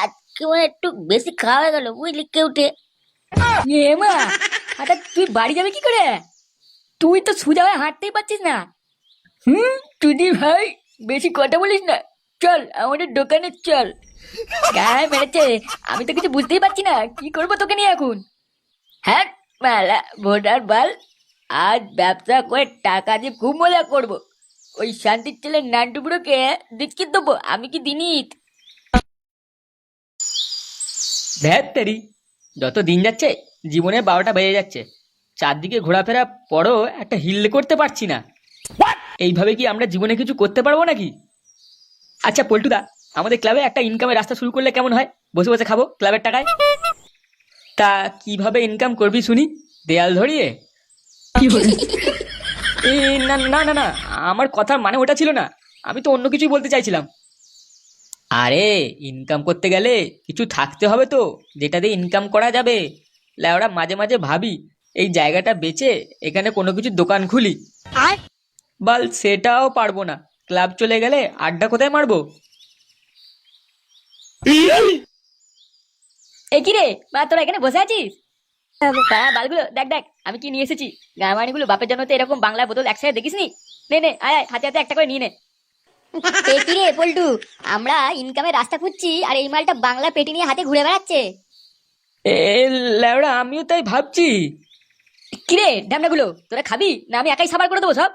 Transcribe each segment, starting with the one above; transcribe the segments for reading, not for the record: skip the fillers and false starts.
আজকে মানে একটু বেশি খাওয়া হয়ে গেল বুঝলি কেউটে। এ মা, হঠাৎ তুই বাড়ি যাবে কি করে? তুই তো সোজা হয়ে হাঁটতেই পারছিস না। তুই ভাই, বেশি কথা বলিস না। চল আমাদের দোকানে চল। গায়ে মেরেছে, আমি তো কিছু বুঝতেই পারছি না কি করবো তোকে নিয়ে এখন। হ্যাঁ মালা ভোটার বাল, আজ ব্যবসা করে টাকা দিয়ে খুব মজা করবো। ওই শান্তির ছেলে নান্টুবুড়োকে দিচ্ছি দেবো আমি কি দিনিত। ধ্যাত্তেরি, যত দিন যাচ্ছে জীবনে 12টা বেজে যাচ্ছে, চারদিকে ঘোরাফেরা পরও একটা হিল করতে পারছি না। এইভাবে কি আমরা জীবনে কিছু করতে পারবো নাকি? আচ্ছা পল্টুদা, আমাদের ক্লাবে একটা ইনকামের রাস্তা শুরু করলে কেমন হয়? বসে বসে খাবো ক্লাবের টাকায়। তা কিভাবে ইনকাম করবি শুনি? দেয়াল ধরিয়ে? কি বলি? না না না না, আমার কথার মানে ওটা ছিল না। আমি তো অন্য কিছুই বলতে চাইছিলাম। আরে, ইনকাম করতে গেলে কিছু থাকতে হবে তো, যেটা দিয়ে ইনকাম করা যাবে। ল্যাওড়া, মাঝে মাঝে ভাবি এই জায়গাটা বেচে এখানে কোনো কিছু দোকান খুলি। বাল, সেটাও পারবো না। ক্লাব চলে গেলে আড্ডা কোথায় মারবো? এ কি রে মা, তোরা এখানে বসে আছিস? হ্যাঁ বালগুলো, দেখ দেখ আমি কি নিয়ে এসেছি। গাঁমানিগুলো বাপের জন্য তো এরকম বাংলা বোতল একসাথে দেখিসনি। নে নে, আয় আয়, হাতে হাতে একটা করে নিয়ে নে। এ কি রে পল্টু, আমরা ইনকামের রাস্তা খুঁজছি আর এই মালটা বাংলা পেটি নিয়ে হাতে ঘুরে বেড়াচ্ছে। এ ল্যাওড়া, আমিও তাই ভাবছি। কিরে ঢ্যামনাগুলো, তোরা খাবি না আমি একাই সাবার করে দেবো সব?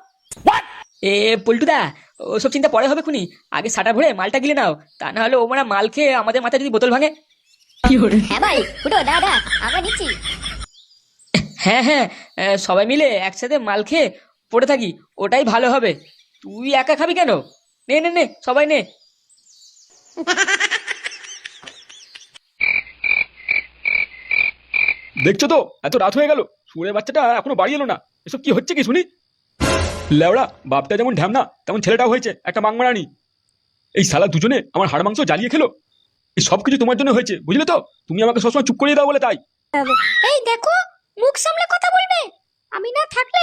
এ পল্টুদা, ওসব চিন্তা পরে হবে খুনি। আগে সাটা ভরে মালটা গিলে নাও, তা না হলে ও মানে মাল খেয়ে আমাদের মাথায় যদি বোতল ভাঙে। হ্যাঁ ভাই ফুটো দাদা, আমরা নিচ্ছি। হ্যাঁ হ্যাঁ, সবাই মিলে একসাথে মাল খেয়ে পড়ে থাকি, ওটাই ভালো হবে। তুই একা খাবি কেন? নে নে নে, সবাই নে। দেখছো তো, এত রাত হয়ে গেল, শুয়োরের বাচ্চাটা এখনো বাড়ি এলো না। এসব কি হচ্ছে কি শুনি? লেওড়া, বাপটা যেমন ঢ্যামনা তেমন ছেলেটাও হয়েছে একটা মাংমারানি। এই শালা দুজনে আমার হাড় মাংস জ্বালিয়ে খেলো। এই সব কিছু তোমার জন্য হয়েছে, বুঝলে তো? তুমি আমাকে সবসময় চুপ করিয়ে দাও বলে তাই। এই দেখো, মুখ সামলে কথা বলবে। আমি না থাকলে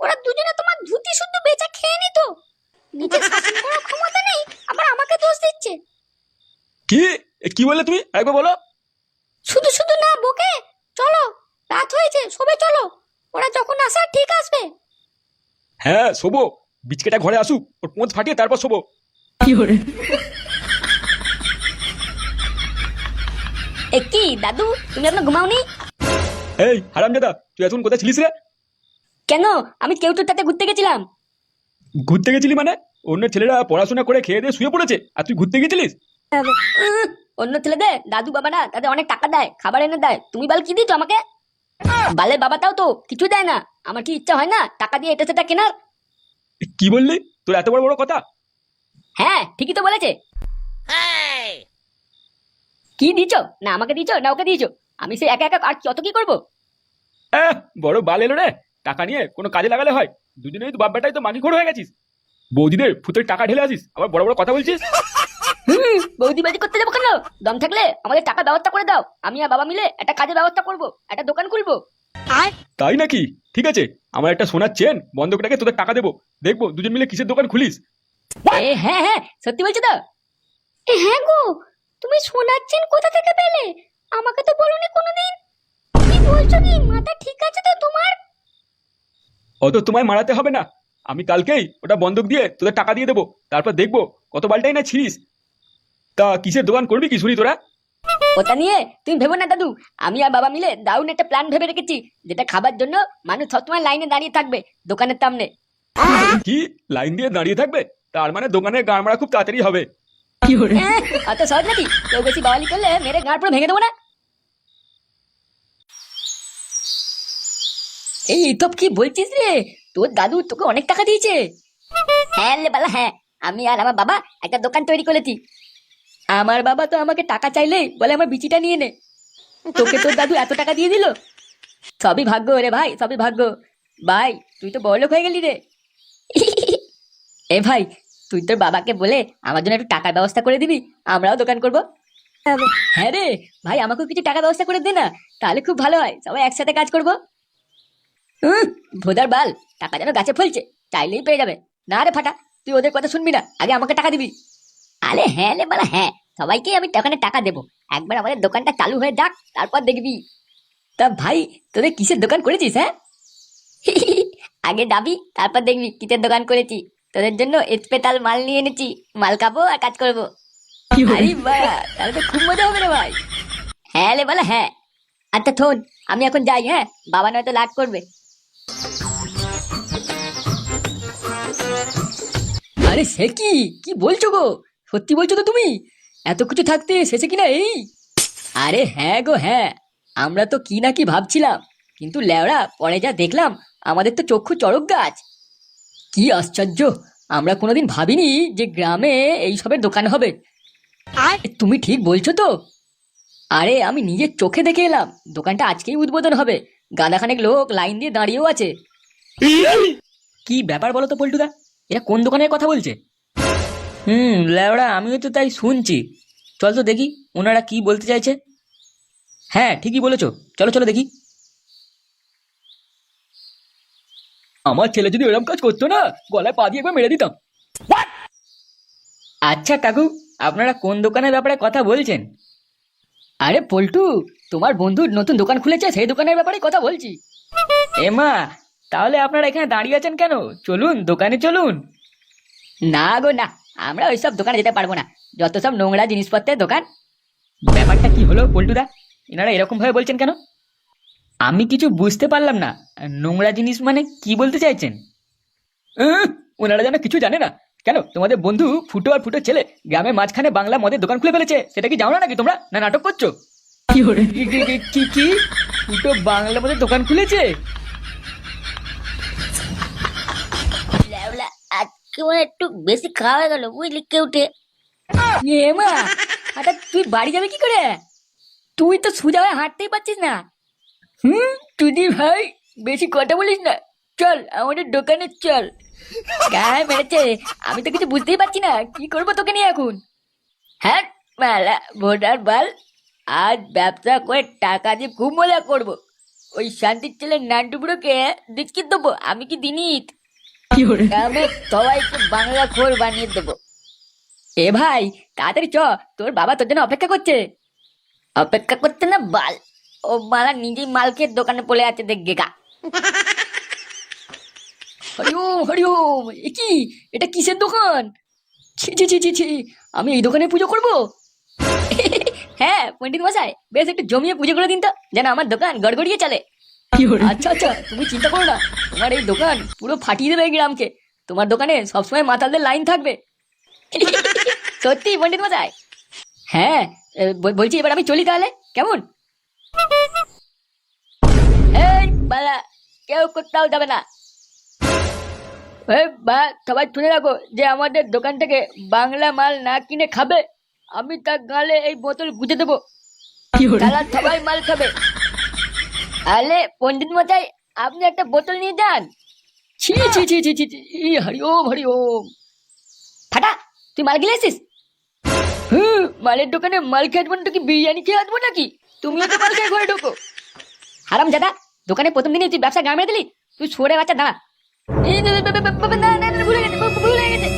ওরা দুজনে তোমার ধুতি শুদ্ধ বেচা খেয়ে নিত। নিজের শাসন করার ক্ষমতা নেই, আবার আমাকে দোষ দিচ্ছে। কি? কি বললে তুমি? একবার বলো। শুধু শুধু না বকে, চলো রাত হয়েছে, সবে চলো। ওরা যখন আসার ঠিক আসবে। হ্যাঁ শোবো, বিচকেটা ঘরে আসুক, ওর পোঁত ফাটিয়ে তারপর শোবো। এ কি দাদু, তুমি এখনো ঘুমাওনি? এই হারামজাদা, তুই এখন কোথায় ছিলিস রে? কেন? আমি কেউটোর সাথে ঘুরতে গেছিলাম। ঘুরতে গেছিলি মানে? অন্য ছেলেরা পড়াশোনা করে খেয়ে দিয়ে শুয়ে পড়েছে আর তুই ঘুরতে গেছিলিস? অন্য ছেলেদের দাদু বাবা না, তাদের অনেক টাকা দেয়, খাবার এনে দেয়। তুমি বাল কি দিচ্ছ আমাকে? বালের বাবাটাও তো কিছু দেয় না। আমার কি ইচ্ছা হয় না টাকা দিয়ে এটা সেটা কেনার? কি বললি? তোর এত বড় বড় কথা? হ্যাঁ ঠিকই তো বলেছে। কি দিছো? না আমাকে দিছো না ওকে দিয়েছো? আমি সে একা একা আর কত কি করবো? আহ, বড় বাল এলো রে। টাকা নিয়ে কোনো কাজে লাগালে হয়? দুজনেই তো বাপ বেটাই তো মাগিখোর হয়ে গেছিস। বৌদিদের ফুতের টাকা ঢেলে আসিস, আবার বড় বড় কথা বলছিস। বৌদিবাজি করতে যাবো কেন? দম থাকলে আমাদের টাকা ব্যবস্থা করে দাও, আমি আর বাবা মিলে একটা কাজের ব্যবস্থা করবো, একটা দোকান খুলবো। তাই নাকি? ঠিক আছে, আমার একটা সোনার চেন বন্ধকটাকে তোদের টাকা দেবো, দেখবো দুজন মিলে কিসের দোকান খুলিস। হ্যাঁ হ্যাঁ, সত্যি বলছো তো? হ্যাঁ গো, তুমি সোনার চেন কোথা থেকে পেলে? আমাকে তো বলোনি কোনোদিন। কি বলছো কি, মাথা ঠিক আছে তো তোমার? অত তোমায় মারাতে হবে না। আমি কালকেই ওটা বন্ধক দিয়ে তোদের টাকা দিয়ে দেবো, তারপর দেখবো কত বালটাই না ছিড়িস। তা কিসের দোকান করবি কি শুনি তোরা? ওটা নিয়ে তুমি ভেবো না দাদু, আমি আর বাবা মিলে দারুণ একটা প্ল্যান ভেবে রেখেছি, যেটা খাবার জন্য মানুষ সবসময় লাইনে দাঁড়িয়ে থাকবে দোকানের সামনে। কি? লাইন দিয়ে দাঁড়িয়ে থাকবে? তার মানে দোকানের গাড় মারা খুব তাড়াতাড়ি হবে। অত সহজ নাকি? কেউ বেশি বাওয়ালি করলে মেরে গাঁড় পুরো ভেঙে দেবো না। এই সব কি বলছিস রে? তোর দাদু তোকে অনেক টাকা দিয়েছে? হ্যাঁ লে বালা, হ্যাঁ। আমি আর আমার বাবা একটা দোকান তৈরি করেছি। আমার বাবা তো আমাকে টাকা চাইলেই বলে আমার বিচিটা নিয়ে নে। তোকে তোর দাদু এত টাকা দিয়ে দিল? সবই ভাগ্য রে ভাই, সবই ভাগ্য। ভাই তুই তো বড়লোক হয়ে গেলি রে। এ ভাই, তুই তোর বাবাকে বলে আমার জন্য একটু টাকার ব্যবস্থা করে দিবি, আমরাও দোকান করব। হ্যাঁ রে ভাই, আমাকেও কিছু টাকা ব্যবস্থা করে দে না, তাহলে খুব ভালো হয়, সবাই একসাথে কাজ করবো। ভোদার বাল, টাকা যেন গাছে ফলছে, চাইলেই পেয়ে যাবে। না রে ফাটা, তুই ওদের কথা শুনবি না, আগে আমাকে টাকা দিবি। আরে হ্যাঁ লে বালা, হ্যাঁ, সবাইকে আমি দোকানে টাকা দেবো। একবার আমাদের দোকানটা চালু হয়ে যাক, তারপর দেখবি। তা ভাই, তোদের কিসের দোকান করেছিস? হ্যাঁ, আগে যাবি, তারপর দেখবি কিসের দোকান করেছি। তোদের জন্য স্পেশাল মাল নিয়ে এনেছি, মাল খাবো আর কাজ করবো। আরে বাহ, তাহলে তো খুব মজা হবে রে ভাই। হ্যাঁ লে বলে হ্যাঁ। আচ্ছা শোন, আমি এখন যাই, হ্যাঁ, বাবা নয়তো লাগ করবে। আরে সে কি কি বলছো গো? সত্যি বলছো তো তুমি? এত কিছু থাকতে শেষে কিনা এই? আরে হ্যাঁ গো হ্যাঁ, আমরা তো কি না কি ভাবছিলাম, কিন্তু ল্যাওড়া পরে যা দেখলাম, আমাদের তো চক্ষু চড়ক গাছ। কি আশ্চর্য, আমরা কোনোদিন ভাবিনি যে গ্রামে এইসবের দোকান হবে। তুমি ঠিক বলছো তো? আরে আমি নিজের চোখে দেখে এলাম, দোকানটা আজকেই উদ্বোধন হবে। গাদাখানেক লোক লাইন দিয়ে দাঁড়িয়েও আছে। কি ব্যাপার বলো তো পল্টুদা, এরা কোন দোকানের কথা বলছে? ল্যাওড়া আমিও তো তাই শুনছি। চল তো দেখি ওনারা কি বলতে চাইছে। হ্যাঁ ঠিকই বলেছো, চলো চলো দেখি। আমার ছেলে যদি এরকম কাজ করতো না, গলায় পা দিয়ে একবার মেরে দিতাম। আচ্ছা কাকু, আপনারা কোন দোকানের ব্যাপারে কথা বলছেন? আরে পল্টু, তোমার বন্ধু নতুন দোকান খুলেছে, সেই দোকানের ব্যাপারে কথা বলছি। এমা, তাহলে আপনারা এখানে দাঁড়িয়ে আছেন কেন? চলুন দোকানে চলুন। না গো না, আমরা ওইসব দোকানে যেতে পারবো না, যত সব নোংরা জিনিসপত্রের দোকান। ব্যাপারটা কি হলো পল্টুদা, এনারা এরকম ভাবে বলছেন কেন? আমি কিছু বুঝতে পারলাম না, নোংরা জিনিস মানে কি বলতে চাইছেন? ওনারা যেন কিছু জানে না। কেন, তোমাদের বন্ধু ফুটো আর ফুটো ছেলে গ্রামের মাঝখানে বাংলা মদের দোকান খুলে ফেলেছে, সেটা কি জানো না নাকি তোমরা? না নাটক করছো? কি ফুটো বাংলা মদের দোকান খুলেছে? আজকে মনে হয় একটু বেশি খাওয়া হয়ে গেল, বুঝলি, কেউটে। মা, হঠাৎ তুই বাড়ি যাবে কি করে? তুই তো সোজা হয়ে হাঁটতেই পারছিস না। তুই ভাই বেশি কথা বলিস না, চল আমাদের দোকানে চল। গায়ে মেরেছে, আমি তো কিছু বুঝতেই পারছি না, কি করবো তোকে নিয়ে এখন। হ্যাঁ মেলা ভোটার বাল, আজ ব্যবসা করে টাকা দিয়ে খুব মজা করবো। ওই শান্তির ছেলে নান্টুবুড়োকে দিচ্ছি দেবো আমি কি দিনিত। গ্রামে সবাইকে বাংলা খোর বানিয়ে দেবো। এ ভাই তাড়াতাড়ি চ, তোর বাবা তোর জন্য অপেক্ষা করছে। অপেক্ষা করতে না বাল, ও মালা নিজেই মালকে দোকানে পড়ে আছে, দেখবে গা। হরিওম হরিওম, এ কি, এটা কিসের দোকান? ছি ছি ছি ছি ছি, আমি এই দোকানে পুজো করব? হ্যাঁ পণ্ডিত মশাই, বেশ একটু জমিয়ে পুজো করে দিন তো, যেন আমার দোকান গড়গড়িয়ে চলে। আচ্ছা আচ্ছা, তুমি চিন্তা করো না, তোমার এই দোকান পুরো ফাটিয়ে দেবে এই গ্রামকে। তোমার দোকানে সবসময় মাতালদের লাইন থাকবে। সত্যি পণ্ডিত মশাই? হ্যাঁ, বলছি এবার আমি চলি তাহলে, কেমন? এই বালা, কেউ কোথাও যাবে না। বা সবাই শুনে রাখো, যে আমাদের দোকান থেকে বাংলা মাল না কিনে খাবে, আমি তার গালে এই বোতল গুঁজে দেবো, তারা সবাই মাল খাবে। আরে পণ্ডিত মশাই, আপনি একটা বোতল নিয়ে যান। ছি ছি ছি ছি ছি, হরি ওম হরি ওম। ফাটা, তুই মাল গিলে এসিস? মালের দোকানে মাল খেয়ে আসবো না তো কি বিরিয়ানি খেয়ে আসবো নাকি? তুমিও তো মাল খেয়ে ঘরে ঢোকো। হারাম জাদা, দোকানে প্রথম দিনই তুই ব্যবসা গাড় মেরে দিলি। তুই সরে বাচ্চা দাঁড়া। না না না, ভুলে গেছে ভুলে গেছে।